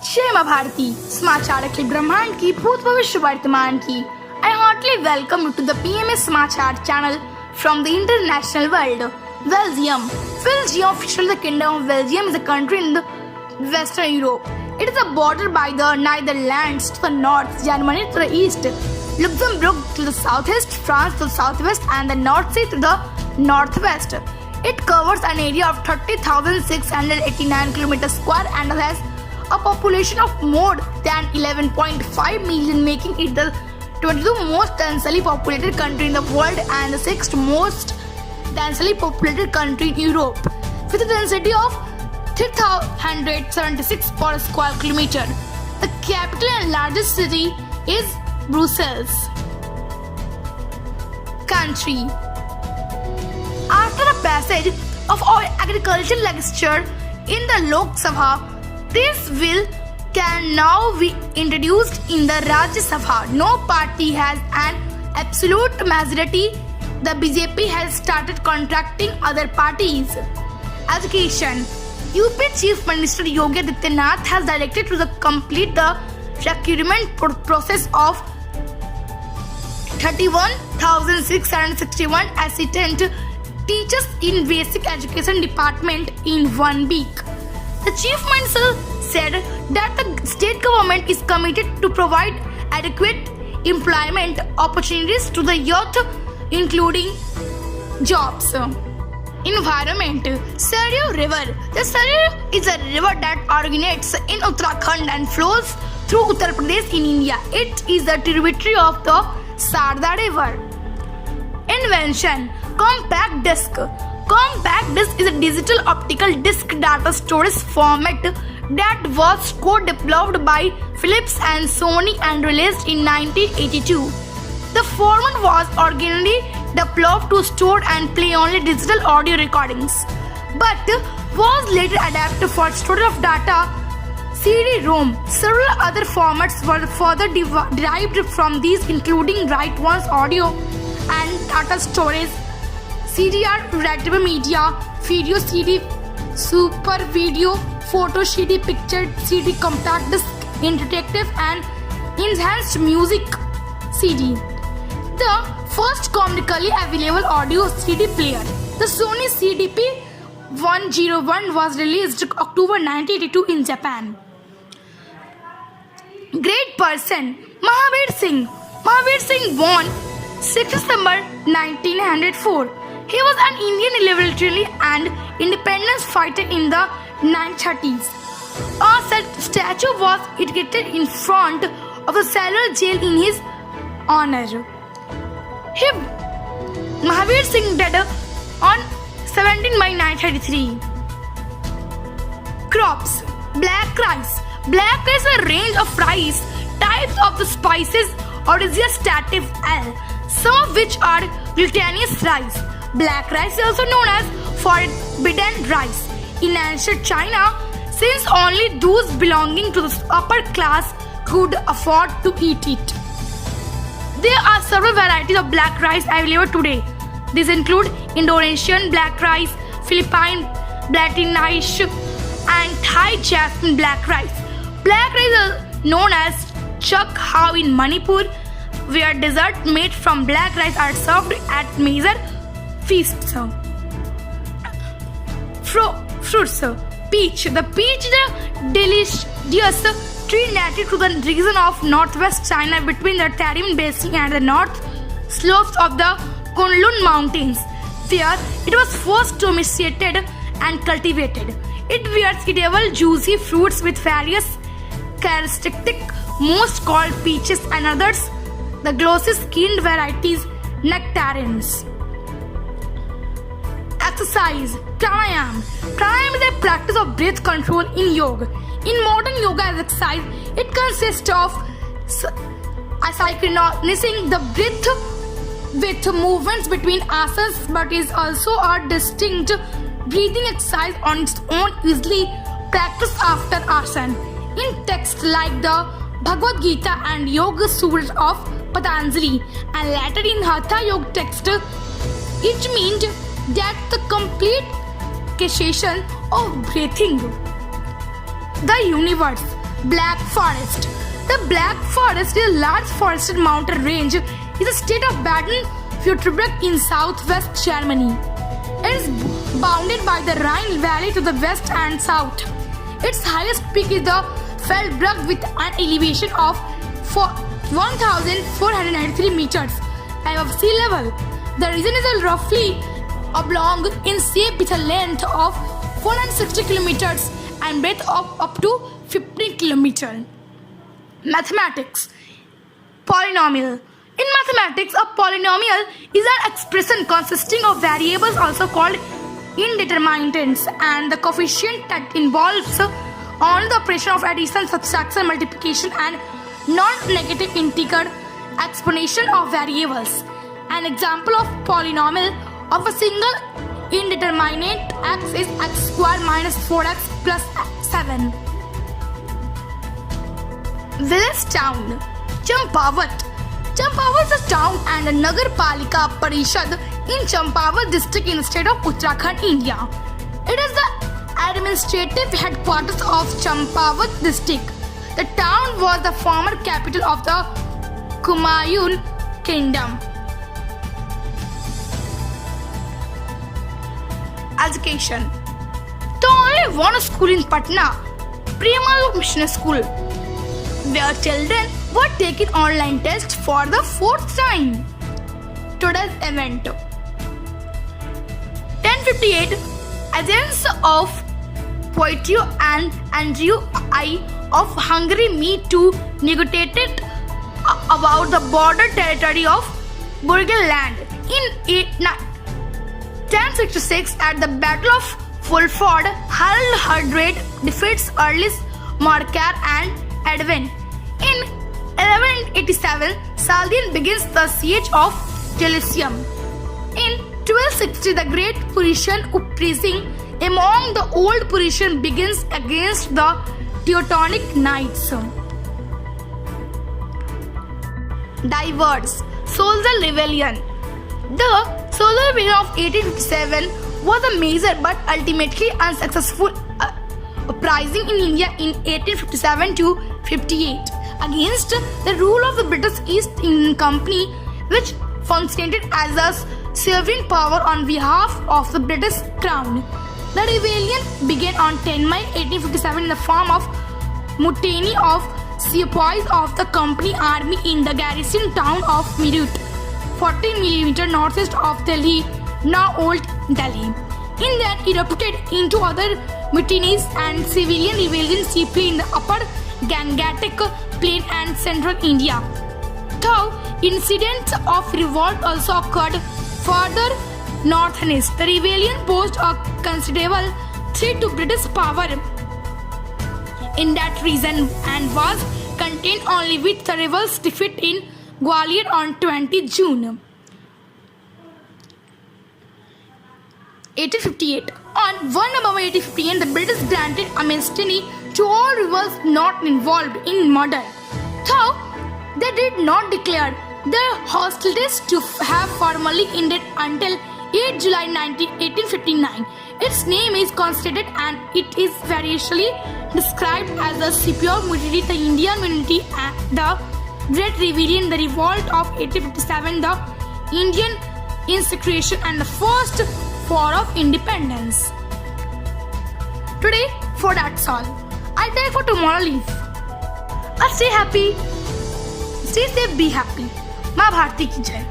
जय माँ भारती समाचार अखिल ब्रह्मांड की भूत भविष्य वर्तमान की I heartily welcome to the PMS समाचार channel from the international world. Belgium. Belgium, officially the Kingdom of Belgium, is a country in the Western Europe. It is bordered by the Netherlands to the north, Germany to the east, Luxembourg to the southeast, France to the southwest, and the North Sea to the northwest. It covers an area of 30,689 kilometers square and has a population of more than 11.5 million, making it the 22nd most densely populated country in the world and the 6th most densely populated country in Europe, with a density of 3,176 per square kilometer. The capital and largest city is Brussels. Country. After the passage of our agricultural legislature in the Lok Sabha, this bill can now be introduced in the Rajya Sabha. No party has an absolute majority. The BJP has started contracting other parties. Education. UP Chief Minister Yogi Adityanath has directed to complete the recruitment process of 31,661 assistant teachers in basic education department in 1 week. The Chief Minister said that the state government is committed to provide adequate employment opportunities to the youth, including jobs. Environment. Saryu River. The Saryu is a river that originates in Uttarakhand and flows through Uttar Pradesh in India. It is a tributary of the Sarda River. Invention. Compact disc. Compact disc is a digital optical disc data storage format that was co-developed by Philips and Sony and released in 1982. The format was originally developed to store and play only digital audio recordings, but was later adapted for storage of data, CD-ROM. Several other formats were further derived from these, including write-once audio and data storage, CDR readable media, video CD, super video, photo CD, picture CD, compact disc, interactive and enhanced music CD. The first commercially available audio CD player, the Sony CDP-101, was released October 1982 in Japan. Great person. Mahavir Singh. Mahavir Singh born 6 December 1904. He was an Indian revolutionary and independence fighter in the 1930s. A statue was erected in front of the Sailor Jail in his honor. Mahavir Singh died on 17 May 1933. Crops. Black rice. Black rice is a range of rice types of the spices Oryza sativa L, some of which are glutinous rice. Black rice is also known as forbidden rice in ancient China, since only those belonging to the upper class could afford to eat it. There are several varieties of black rice available today. These include Indonesian black rice, Philippine Blatinish, and Thai jasmine black rice. Black rice is known as Chak Hao in Manipur, where desserts made from black rice are served at major feasts. Fruits. Peach. The peach is a delicious tree native to the region of northwest China between the Tarim Basin and the north slopes of the Kunlun Mountains, where it was first domesticated and cultivated. It bears edible juicy fruits with various characteristics, most called peaches and others the glossy skinned varieties nectarines. Exercise. Pranayam. Pranayam is a practice of breath control in yoga. In modern yoga exercise, it consists of synchronizing the breath with movements between asanas, but is also a distinct breathing exercise on its own, easily practiced after asana. In texts like the Bhagavad Gita and Yoga Sutras of Patanjali, and later in Hatha Yoga text, it means that the complete cessation of breathing. The universe. Black Forest. The Black Forest is a large forested mountain range in the state of Baden-Württemberg in southwest Germany. It is bounded by the Rhine Valley to the west and south. Its highest peak is the Feldberg with an elevation of 1,493 meters above sea level. The region is roughly oblong in shape with a length of 460 kilometers and breadth of up to 50 kilometers. Mathematics. Polynomial. In mathematics, a polynomial is an expression consisting of variables also called indeterminants and the coefficient that involves only the operation of addition, subtraction, multiplication and non-negative integer exponential of variables. An example of polynomial of a single indeterminate x is x square minus 4x plus 7. Village town. Champawat. Champawat is a town and a Nagar Palika Parishad in Champawat district in the state of Uttarakhand, India. It is the administrative headquarters of Champawat district. The town was the former capital of the Kumaon Kingdom. Education. The only one school in Patna, Premalok Mission School, where children were taking online tests for the 4th time. Today's event. 10:58, agents of Poitou and Andrew I of Hungary meet to negotiate about the border territory of Burgenland. In 1066, at the Battle of Fulford, Harald Hardrade defeats Earls Morcar and Edwin. In 1187, Saladin begins the siege of Jerusalem. In 1260, the Great Prussian uprising among the Old Prussians begins against the Teutonic Knights. Diverse Soldier Rebellion. The Soldier Rebellion of 1857 was a major but ultimately unsuccessful uprising in India in 1857 to 58 against the rule of the British East Indian Company, which functioned as a sovereign power on behalf of the British Crown. The rebellion began on 10 May 1857 in the form of mutiny of sepoys of the Company Army in the garrison town of Meerut, 40 km northeast of Delhi, now Old Delhi. It then erupted into other mutinies and civilian rebellions chiefly in the upper Gangetic Plain and central India. Though incidents of revolt also occurred further north and east, the rebellion posed a considerable threat to British power in that region and was contained only with the rebels' defeat in Gwalior on 20 June 1858. On 1 November 1858, the British granted amnesty to all rebels not involved in murder, though they did not declare their hostilities to have formally ended until 8 July 1859. Its name is considered and it is variously described as the Scipio Mutiny, the Indian Mutiny, the Great Rebellion, the Revolt of 1857, the Indian Insurrection, and the First War of Independence. Today, for that's all. I'll tell you for tomorrow leave. Stay happy, stay safe, be happy. माँ भारती की जय.